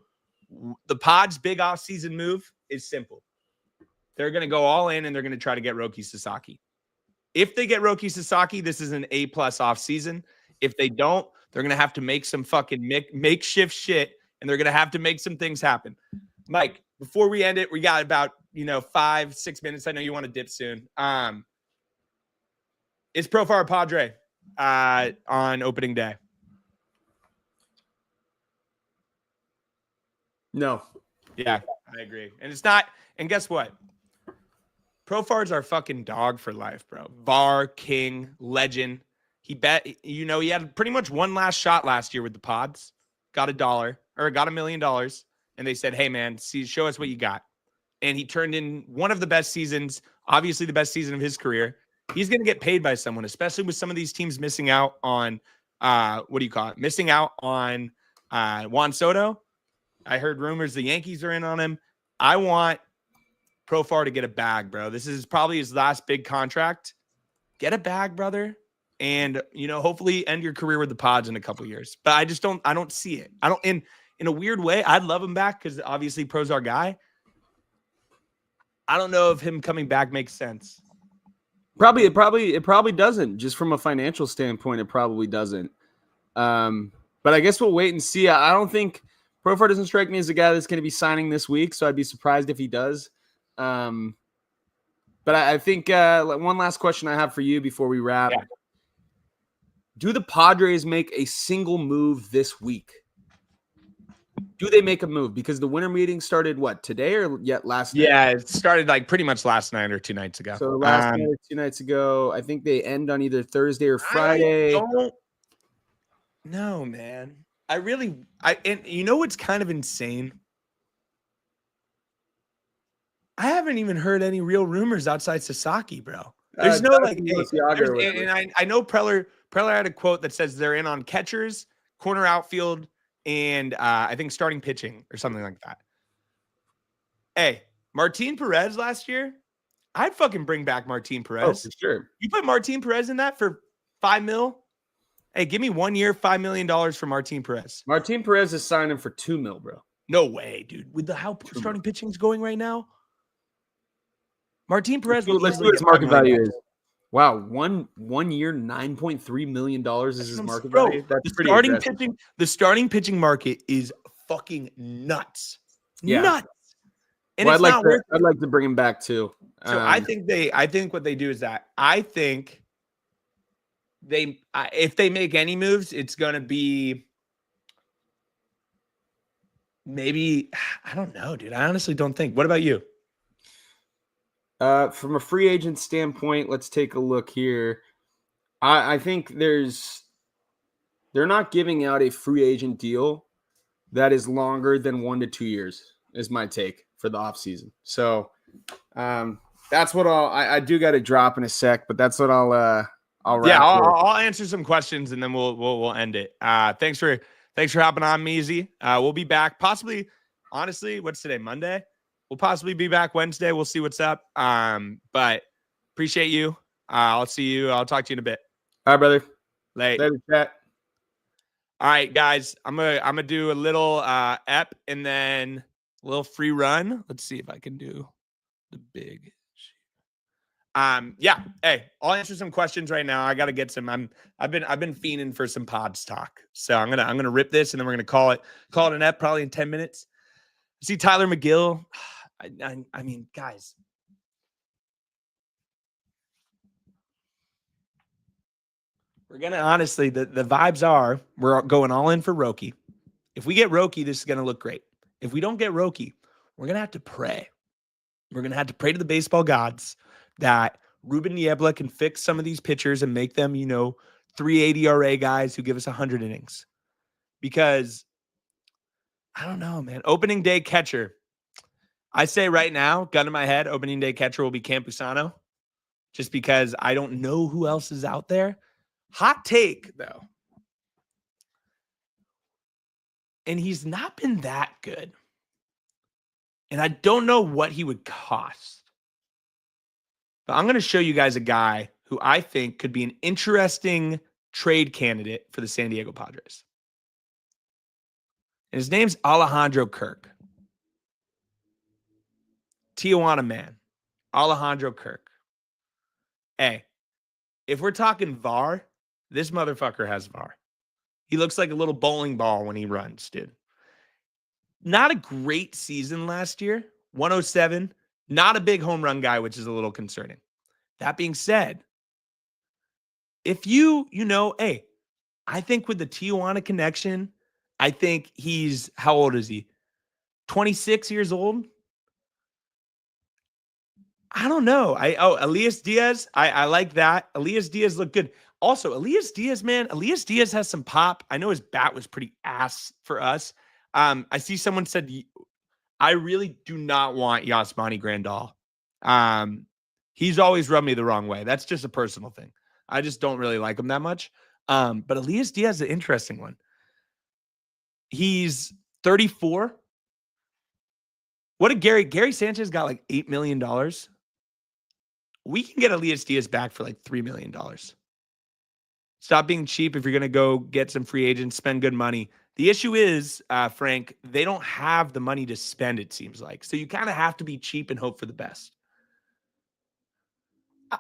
The Pod's big offseason move is simple. They're going to go all in and they're going to try to get Roki Sasaki. If they get Roki Sasaki, this is an A+ offseason. If they don't, they're going to have to make some fucking makeshift shit, and they're going to have to make some things happen. Mike, before we end it, we got about 5-6 minutes. I know you want to dip soon. Is Profar Padre on opening day? No. Yeah, I agree. And it's not. And guess what? Profar's our fucking dog for life, bro. VAR, king, legend. He had pretty much one last shot last year with the Pods. Got $1 million. And they said, hey, man, show us what you got. And he turned in one of the best seasons, obviously the best season of his career. He's going to get paid by someone, especially with some of these teams missing out on, missing out on Juan Soto. I heard rumors the Yankees are in on him. I want Profar to get a bag, bro. This is probably his last big contract. Get a bag, brother. And, hopefully end your career with the Pods in a couple years. But I don't see it. In a weird way, I'd love him back because obviously Pro's our guy. I don't know if him coming back makes sense. It probably doesn't. Just from a financial standpoint, it probably doesn't. But I guess we'll wait and see. I don't think Profar doesn't strike me as a guy that's going to be signing this week, so I'd be surprised if he does. But I think one last question I have for you before we wrap. Yeah. Do the Padres make a single move this week? Do they make a move? Because the winter meeting started, today or yet last night? Yeah, it started like pretty much last night or 2 nights ago. So last night or 2 nights ago, I think they end on either Thursday or Friday. No, man. And you know what's kind of insane? I haven't even heard any real rumors outside Sasaki, bro. There's no I know Preller had a quote that says they're in on catchers, corner outfield, and I think starting pitching or something like that. Hey, Martin Perez last year, I'd fucking bring back Martin Perez. Oh, for sure. You put Martin Perez in that for $5 million? Hey, give me 1 year, $5 million for Martin Perez. Martin Perez is signing for $2 million, bro. No way, dude. With how starting pitching is going right now, Martin Perez. Let's see what his market value is. Wow, one year, $9.3 million is his market value. That's pretty aggressive. The starting pitching market is fucking nuts. Yeah. Nuts. And I'd like to bring him back too. So I think what they do is that I think if they make any moves, it's going to be maybe, I don't know, dude. I honestly don't think. What about you? From a free agent standpoint, let's take a look here. I think they're not giving out a free agent deal that is longer than 1 to 2 years is my take for the offseason. So that's what I do got to drop in a sec, but that's what I'll wrap. Yeah, I'll answer some questions and then we'll end it. Thanks for hopping on, Measy. We'll be back possibly, honestly, what's today, Monday? We'll possibly be back Wednesday. We'll see what's up. But appreciate you. I'll see you. I'll talk to you in a bit. All right, brother. Later, chat. All right, guys. I'm gonna do a little ep and then a little free run. Let's see if I can do the big. Yeah. Hey, I'll answer some questions right now. I gotta get some. I've been fiending for some pods talk. So I'm gonna rip this and then we're gonna call it an ep probably in 10 minutes. See Tyler McGill. I mean, guys. We're going to honestly, the vibes are we're going all in for Roki. If we get Roki, this is going to look great. If we don't get Roki, we're going to have to pray. We're going to have to pray to the baseball gods that Ruben Niebla can fix some of these pitchers and make them, 380 RA guys who give us 100 innings. Because, I don't know, man. Opening day catcher. I say right now, gun to my head, opening day catcher will be Campusano. Just because I don't know who else is out there. Hot take, though. And he's not been that good. And I don't know what he would cost. But I'm going to show you guys a guy who I think could be an interesting trade candidate for the San Diego Padres. And his name's Alejandro Kirk. Tijuana man. Alejandro Kirk. Hey, if we're talking VAR, this motherfucker has VAR. He looks like a little bowling ball when he runs, dude. Not a great season last year. 107. Not a big home run guy, which is a little concerning. That being said, if hey, I think with the Tijuana connection, I think he's, how old is he? 26 years old? I don't know. Elias Diaz, I like that. Elias Diaz looked good. Also, Elias Diaz, man, Elias Diaz has some pop. I know his bat was pretty ass for us. I see someone said, I really do not want Yasmani Grandal. He's always rubbed me the wrong way. That's just a personal thing. I just don't really like him that much. But Elias Diaz is an interesting one. He's 34. What did Gary Sanchez got like $8 million? We can get Elias Diaz back for like $3 million. Stop being cheap if you're going to go get some free agents, spend good money. The issue is, Frank, they don't have the money to spend, it seems like. So you kind of have to be cheap and hope for the best.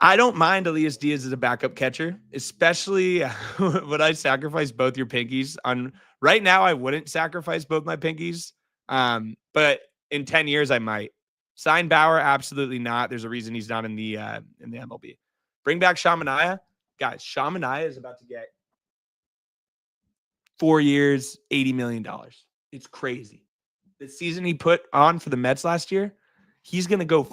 I don't mind Elias Diaz as a backup catcher, especially would I sacrifice both your pinkies on right now. I wouldn't sacrifice both my pinkies. But in 10 years, I might. Sign Bauer, absolutely not. There's a reason he's not in the MLB. Bring back Shamania. Guys, Shamania is about to get 4 years, $80 million. It's crazy. The season he put on for the Mets last year, he's going to go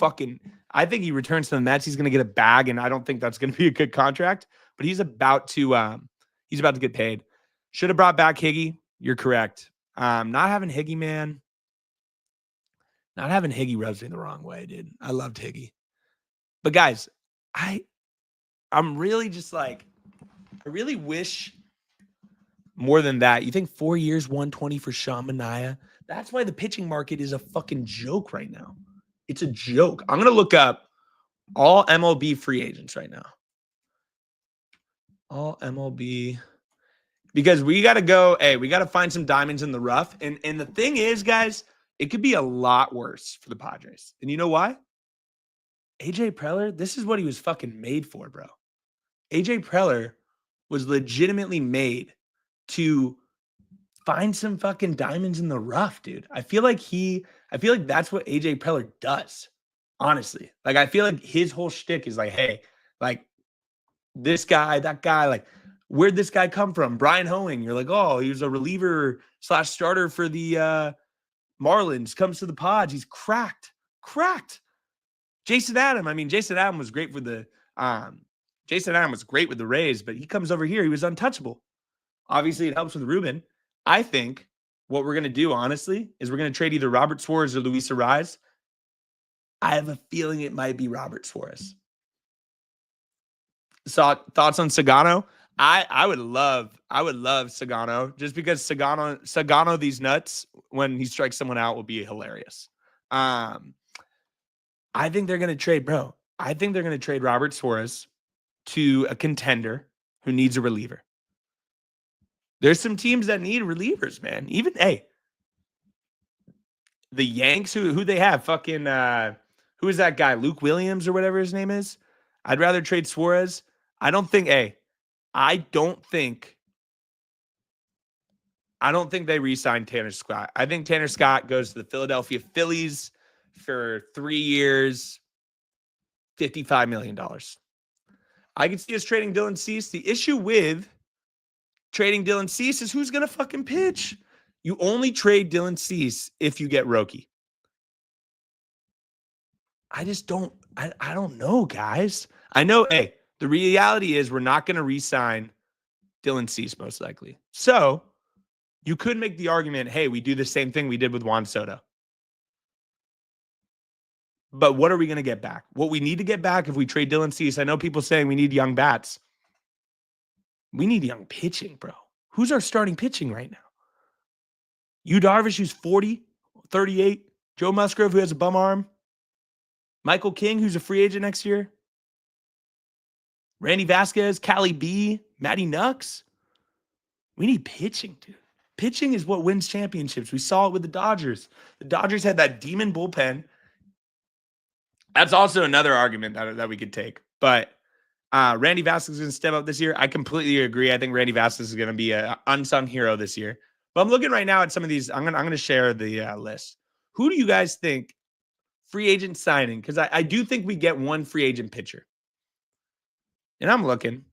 I think he returns to the Mets. He's going to get a bag, and I don't think that's going to be a good contract, but he's about to get paid. Should have brought back Higgy. You're correct. Not having Higgy, man. Not having Higgy rubs me the wrong way, dude. I loved Higgy. But guys, I'm really just like, I really wish more than that. You think 4 years, 120 for Shamania? That's why the pitching market is a fucking joke right now. It's a joke. I'm going to look up all MLB free agents right now. All MLB. Because we got to go, we got to find some diamonds in the rough. And the thing is, guys, it could be a lot worse for the Padres. And you know why? AJ Preller, this is what he was fucking made for, bro. AJ Preller was legitimately made to find some fucking diamonds in the rough, dude. I feel like that's what AJ Preller does. Honestly. Like, I feel like his whole shtick is like, hey, like this guy, that guy, like, where'd this guy come from? Brian Hoeing. You're like, oh, he was a reliever / starter for the Marlins, comes to the Pods. He's cracked. Jason Adam was great for the Rays, but he comes over here. He was untouchable. Obviously, it helps with Ruben. I think what we're going to do, honestly, is we're going to trade either Robert Suarez or Luis Arraez. I have a feeling it might be Robert Suarez. So, thoughts on Sagano? I would love Sagano, just because Sagano these nuts when he strikes someone out will be hilarious. I think they're going to trade, bro. I think they're going to trade Robert Suarez to a contender who needs a reliever. There's some teams that need relievers, man. Even, the Yanks, who they have, fucking, who is that guy? Luke Williams or whatever his name is? I'd rather trade Suarez. I don't think they re-sign Tanner Scott. I think Tanner Scott goes to the Philadelphia Phillies for 3 years, $55 million. I can see us trading Dylan Cease. The issue with trading Dylan Cease is who's going to fucking pitch. You only trade Dylan Cease if you get Roki. I don't know, guys. I know, the reality is we're not going to re-sign Dylan Cease most likely. So you could make the argument, hey, we do the same thing we did with Juan Soto. But what are we going to get back? What we need to get back if we trade Dylan Cease, I know people saying we need young bats. We need young pitching, bro. Who's our starting pitching right now? Yu Darvish, who's 40, 38. Joe Musgrove, who has a bum arm. Michael King, who's a free agent next year. Randy Vasquez, Cali B, Matty Nux. We need pitching, dude. Pitching is what wins championships. We saw it with the Dodgers. The Dodgers had that demon bullpen. That's also another argument that we could take. But Randy Vasquez is going to step up this year. I completely agree. I think Randy Vasquez is going to be an unsung hero this year. But I'm looking right now at some of these. I'm gonna share the list. Who do you guys think free agent signing? Because I do think we get one free agent pitcher. And I'm looking.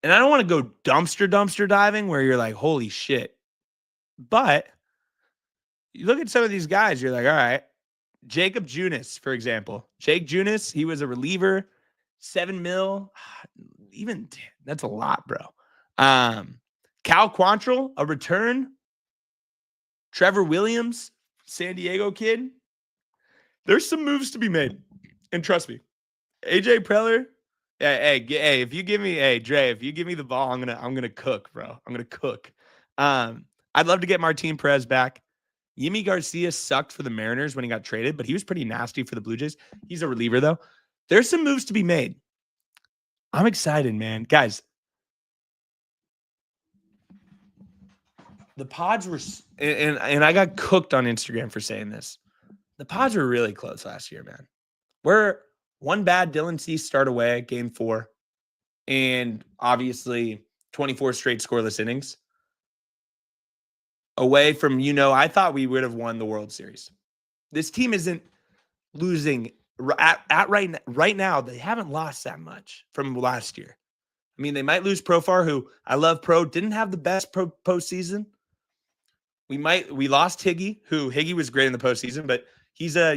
And I don't want to go dumpster diving where you're like, holy shit. But you look at some of these guys, you're like, all right. Jacob Junis, for example. Jake Junis, he was a reliever, $7 million. Even that's a lot, bro. Cal Quantrill, a return. Trevor Williams, San Diego kid. There's some moves to be made. And trust me, AJ Preller. Hey, if you give me, Dre, if you give me the ball, I'm gonna cook, bro. I'm gonna cook. I'd love to get Martin Perez back. Yimi Garcia sucked for the Mariners when he got traded, but he was pretty nasty for the Blue Jays. He's a reliever, though. There's some moves to be made. I'm excited, man. Guys, the Pods were, and I got cooked on Instagram for saying this. The Pods were really close last year, man. We're one bad Dylan Cease start away, game 4, and obviously 24 straight scoreless innings. Away from, I thought we would have won the World Series. This team isn't losing right now. They haven't lost that much from last year. I mean, they might lose Profar, who I love. Didn't have the best postseason. We lost Higgy, who Higgy was great in the postseason, but he's a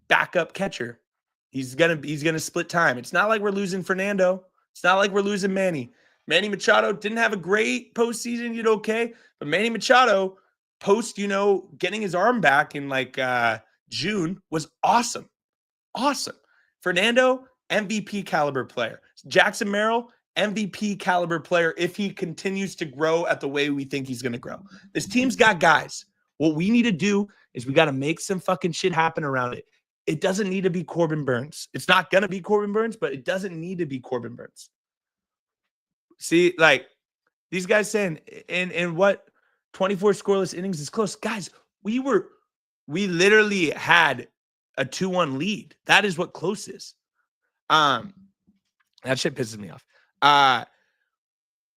backup catcher. He's gonna split time. It's not like we're losing Fernando. It's not like we're losing Manny. Manny Machado didn't have a great postseason, okay? But Manny Machado, post, getting his arm back in June was awesome. Awesome. Fernando, MVP caliber player. Jackson Merrill, MVP caliber player if he continues to grow at the way we think he's going to grow. This team's got guys. What we need to do is we got to make some fucking shit happen around it. It doesn't need to be Corbin Burns. It's not going to be Corbin Burns, but it doesn't need to be Corbin Burns. See, these guys saying, and what 24 scoreless innings is close. Guys, we literally had a 2-1 lead. That is what close is. That shit pisses me off.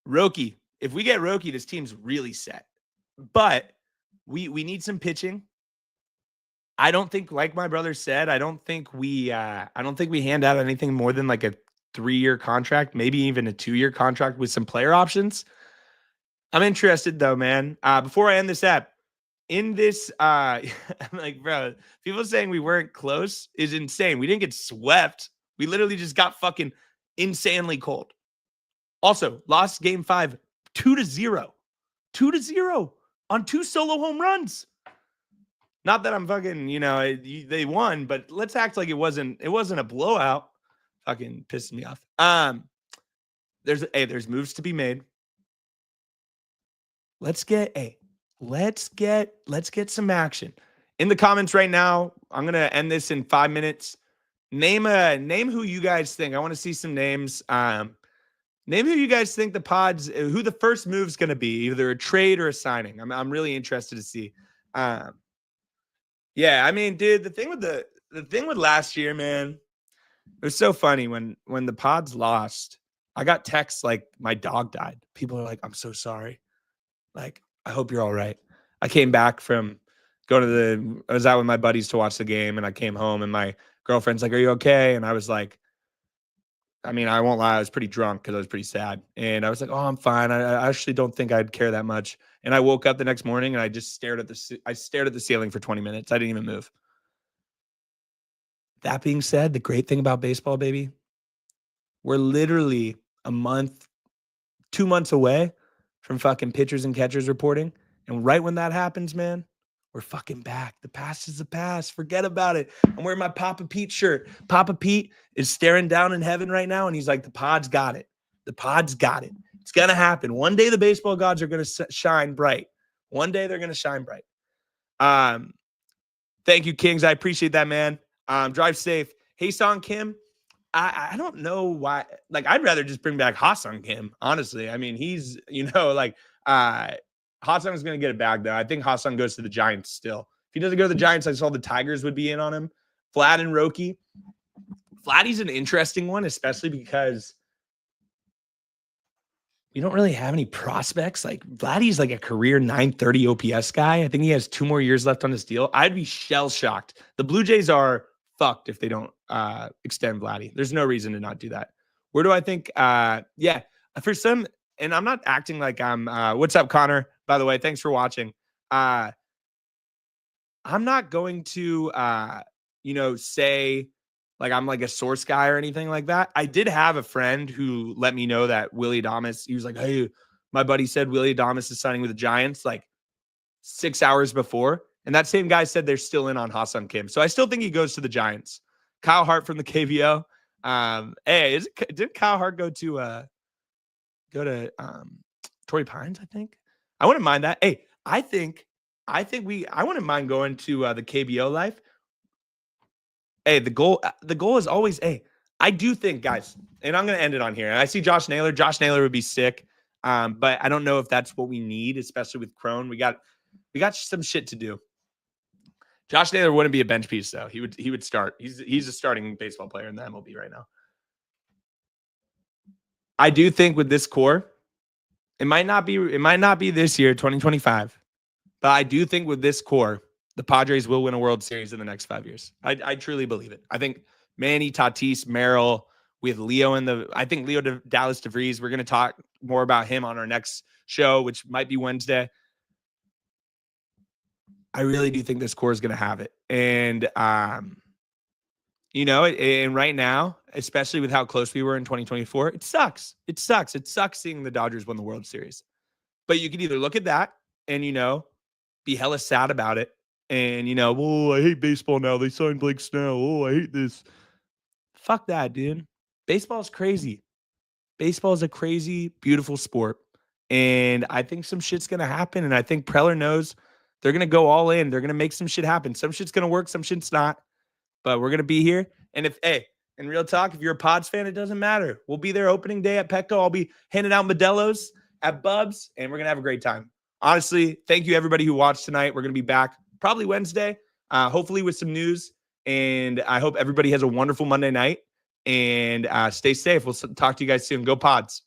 Roki, if we get Roki, this team's really set. But we need some pitching. I don't think, like my brother said, I don't think we hand out anything more than a 3-year contract, maybe even a 2-year contract with some player options. I'm interested though, man. Before I end this app, in this, I'm bro, people saying we weren't close is insane. We didn't get swept. We literally just got fucking insanely cold. Also, lost game 5, 2-0. 2-0 on 2 solo home runs. Not that I'm fucking, they won, but let's act like it wasn't a blowout. Fucking pissed me off. There's moves to be made. Let's get some action. In the comments right now, I'm gonna end this in 5 minutes. Name who you guys think. I want to see some names. Name who you guys think who the first move's gonna be, either a trade or a signing. I'm really interested to see. Yeah, I mean, dude, the thing with last year, man, it was so funny when the Pods lost. I got texts like my dog died. People are like, I'm so sorry. I hope you're all right. I came back from I was out with my buddies to watch the game, and I came home, and my girlfriend's like, are you okay? And I was like, I mean, I won't lie, I was pretty drunk because I was pretty sad. And I was like, oh, I'm fine. I actually don't think I'd care that much. And I woke up the next morning, and I just stared at the ceiling for 20 minutes. I didn't even move. That being said, the great thing about baseball, baby, we're literally 2 months away from fucking pitchers and catchers reporting. And right when that happens, man, we're fucking back. The past is the past. Forget about it. I'm wearing my Papa Pete shirt. Papa Pete is staring down in heaven right now, and he's like, the Pods got it. The Pods got it. It's going to happen. One day the baseball gods are going to shine bright. One day they're going to shine bright. Thank you, Kings. I appreciate that, man. Drive safe. Hey, Song Kim. I don't know why. Like, I'd rather just bring back Ha-Sung Kim, honestly. I mean, he's, Ha-Sung is going to get it back, though. I think Ha-Sung goes to the Giants still. If he doesn't go to the Giants, I saw the Tigers would be in on him. Vlad and Roki. Vladdy's an interesting one, especially because we don't really have any prospects. Like, Vladdy's like a career 930 OPS guy. I think he has 2 more years left on his deal. I'd be shell-shocked. The Blue Jays are fucked if they don't extend Vladdy. There's no reason to not do that. Where do I think? For some, and I'm not acting like I'm. What's up, Connor? By the way, thanks for watching. I'm not going to, say like I'm like a source guy or anything like that. I did have a friend who let me know that Willie Adames. He was like, "Hey, my buddy said Willie Adames is signing with the Giants like 6 hours before." And that same guy said they're still in on Ha-Sung Kim. So I still think he goes to the Giants. Kyle Hart from the KVO. Didn't Kyle Hart go to Torrey Pines, I think? I wouldn't mind that. Hey, I wouldn't mind going to the KBO life. Hey, the goal is always, I do think, guys, and I'm going to end it on here. And I see Josh Naylor. Josh Naylor would be sick. But I don't know if that's what we need, especially with Crone. We got some shit to do. Josh Naylor wouldn't be a bench piece, though. He would start. He's a starting baseball player in the MLB right now. I do think with this core, it might not be this year, 2025, but I do think with this core, the Padres will win a World Series in the next 5 years. I truly believe it. I think Manny, Tatis, Merrill, with Leo I think Leo Dallas DeVries, we're going to talk more about him on our next show, which might be Wednesday. I really do think this core is going to have it. And, and right now, especially with how close we were in 2024, it sucks. It sucks. It sucks seeing the Dodgers win the World Series. But you can either look at that and, be hella sad about it. And, oh, I hate baseball now. They signed Blake Snell. Oh, I hate this. Fuck that, dude. Baseball is crazy. Baseball is a crazy, beautiful sport. And I think some shit's going to happen. And I think Preller knows they're going to go all in. They're going to make some shit happen. Some shit's going to work. Some shit's not. But we're going to be here. And in real talk, if you're a Pods fan, it doesn't matter. We'll be there opening day at Petco. I'll be handing out Modelo's at Bub's. And we're going to have a great time. Honestly, thank you everybody who watched tonight. We're going to be back probably Wednesday, hopefully with some news. And I hope everybody has a wonderful Monday night. And stay safe. We'll talk to you guys soon. Go Pods.